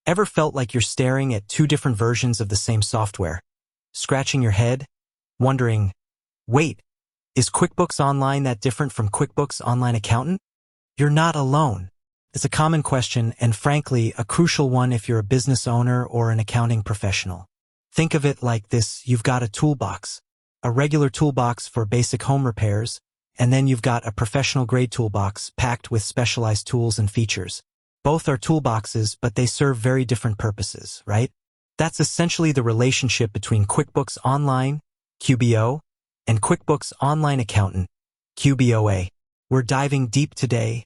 Ever felt like you're staring at two different versions of the same software? Scratching your head? Wondering, wait, is QuickBooks Online that different from QuickBooks Online Accountant? You're not alone. It's a common question and, frankly, a crucial one if you're a business owner or an accounting professional. Think of it like this: you've got a toolbox, a regular toolbox for basic home repairs, and then you've got a professional-grade toolbox packed with specialized tools and features. Both are toolboxes, but they serve very different purposes, right? That's essentially the relationship between QuickBooks Online, QBO, and QuickBooks Online Accountant, QBOA. We're diving deep today,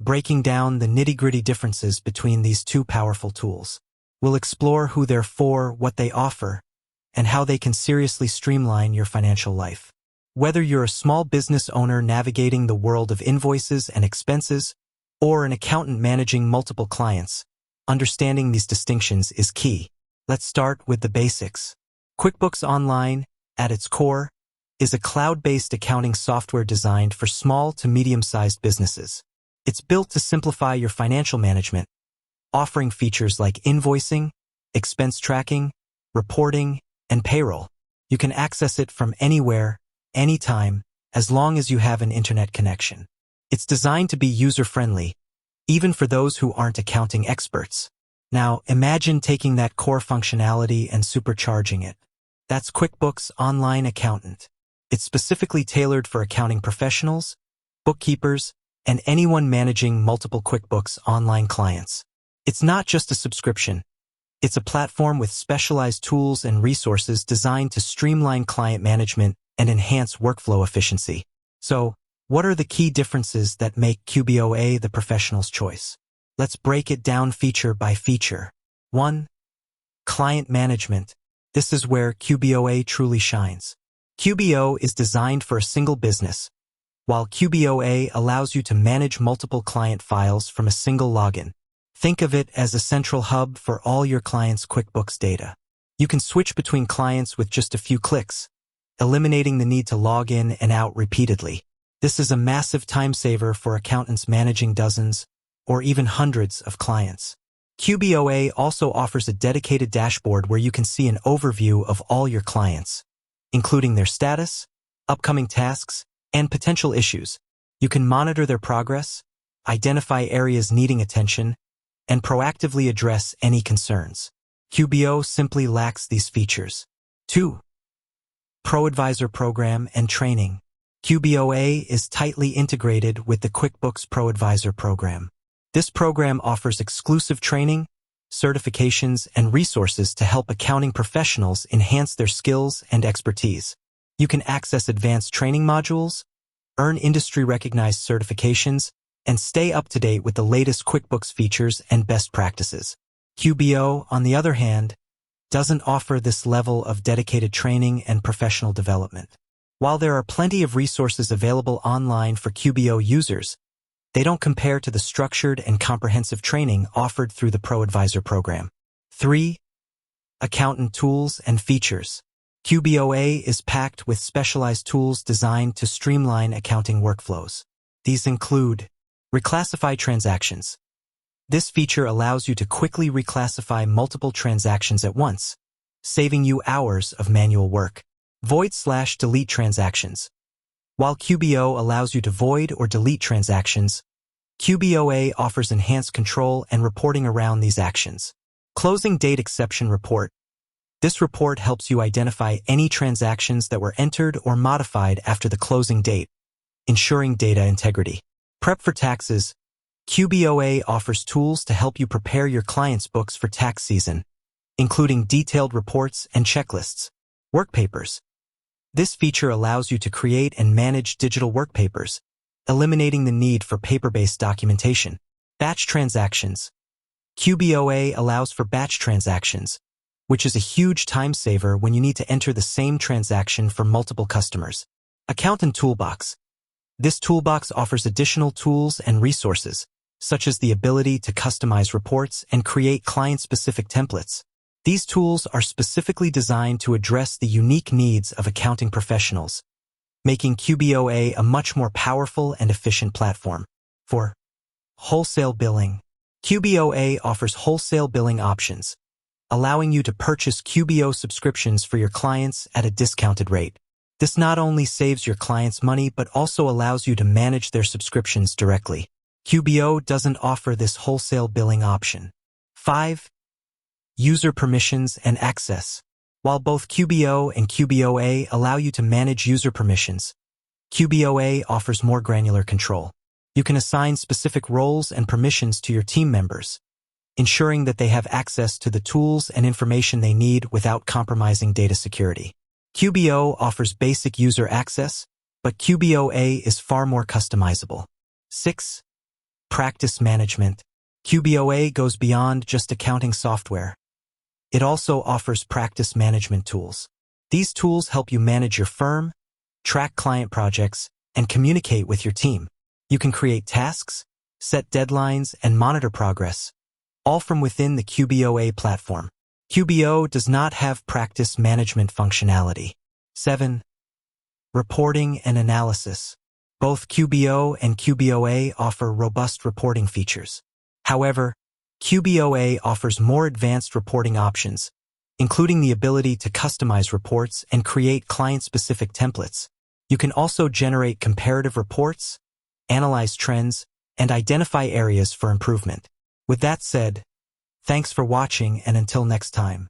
breaking down the nitty-gritty differences between these two powerful tools. We'll explore who they're for, what they offer, and how they can seriously streamline your financial life. Whether you're a small business owner navigating the world of invoices and expenses, or an accountant managing multiple clients, understanding these distinctions is key. Let's start with the basics. QuickBooks Online, at its core, is a cloud-based accounting software designed for small to medium-sized businesses. It's built to simplify your financial management, offering features like invoicing, expense tracking, reporting, and payroll. You can access it from anywhere, anytime, as long as you have an internet connection. It's designed to be user-friendly, even for those who aren't accounting experts. Now, imagine taking that core functionality and supercharging it. That's QuickBooks Online Accountant. It's specifically tailored for accounting professionals, bookkeepers, and anyone managing multiple QuickBooks Online clients. It's not just a subscription. It's a platform with specialized tools and resources designed to streamline client management and enhance workflow efficiency. So, what are the key differences that make QBOA the professional's choice? Let's break it down feature by feature. 1. Client management. This is where QBOA truly shines. QBO is designed for a single business, while QBOA allows you to manage multiple client files from a single login. Think of it as a central hub for all your clients' QuickBooks data. You can switch between clients with just a few clicks, eliminating the need to log in and out repeatedly. This is a massive time saver for accountants managing dozens or even hundreds of clients. QBOA also offers a dedicated dashboard where you can see an overview of all your clients, including their status, upcoming tasks, and potential issues. You can monitor their progress, identify areas needing attention, and proactively address any concerns. QBO simply lacks these features. 2. ProAdvisor Program and Training. QBOA is tightly integrated with the QuickBooks ProAdvisor program. This program offers exclusive training, certifications, and resources to help accounting professionals enhance their skills and expertise. You can access advanced training modules, earn industry-recognized certifications, and stay up to date with the latest QuickBooks features and best practices. QBO, on the other hand, doesn't offer this level of dedicated training and professional development. While there are plenty of resources available online for QBO users, they don't compare to the structured and comprehensive training offered through the ProAdvisor program. 3. Accountant Tools and Features. QBOA is packed with specialized tools designed to streamline accounting workflows. These include Reclassify Transactions. This feature allows you to quickly reclassify multiple transactions at once, saving you hours of manual work. Void/delete transactions. While QBO allows you to void or delete transactions, QBOA offers enhanced control and reporting around these actions. Closing Date Exception Report. This report helps you identify any transactions that were entered or modified after the closing date, ensuring data integrity. Prep for Taxes. QBOA offers tools to help you prepare your clients' books for tax season, including detailed reports and checklists. Work Papers. This feature allows you to create and manage digital work papers, eliminating the need for paper-based documentation. Batch Transactions. QBOA allows for batch transactions, which is a huge time saver when you need to enter the same transaction for multiple customers. Accountant Toolbox. This toolbox offers additional tools and resources, such as the ability to customize reports and create client-specific templates. These tools are specifically designed to address the unique needs of accounting professionals, making QBOA a much more powerful and efficient platform. 4. Wholesale Billing. QBOA offers wholesale billing options, allowing you to purchase QBO subscriptions for your clients at a discounted rate. This not only saves your clients money but also allows you to manage their subscriptions directly. QBO doesn't offer this wholesale billing option. 5. User permissions and access. While both QBO and QBOA allow you to manage user permissions, QBOA offers more granular control. You can assign specific roles and permissions to your team members, ensuring that they have access to the tools and information they need without compromising data security. QBO offers basic user access, but QBOA is far more customizable. 6. Practice management. QBOA goes beyond just accounting software. It also offers practice management tools. These tools help you manage your firm, track client projects, and communicate with your team. You can create tasks, set deadlines, and monitor progress, all from within the QBOA platform. QBO does not have practice management functionality. 7. Reporting and analysis. Both QBO and QBOA offer robust reporting features. However, QBOA offers more advanced reporting options, including the ability to customize reports and create client-specific templates. You can also generate comparative reports, analyze trends, and identify areas for improvement. With that said, thanks for watching, and until next time.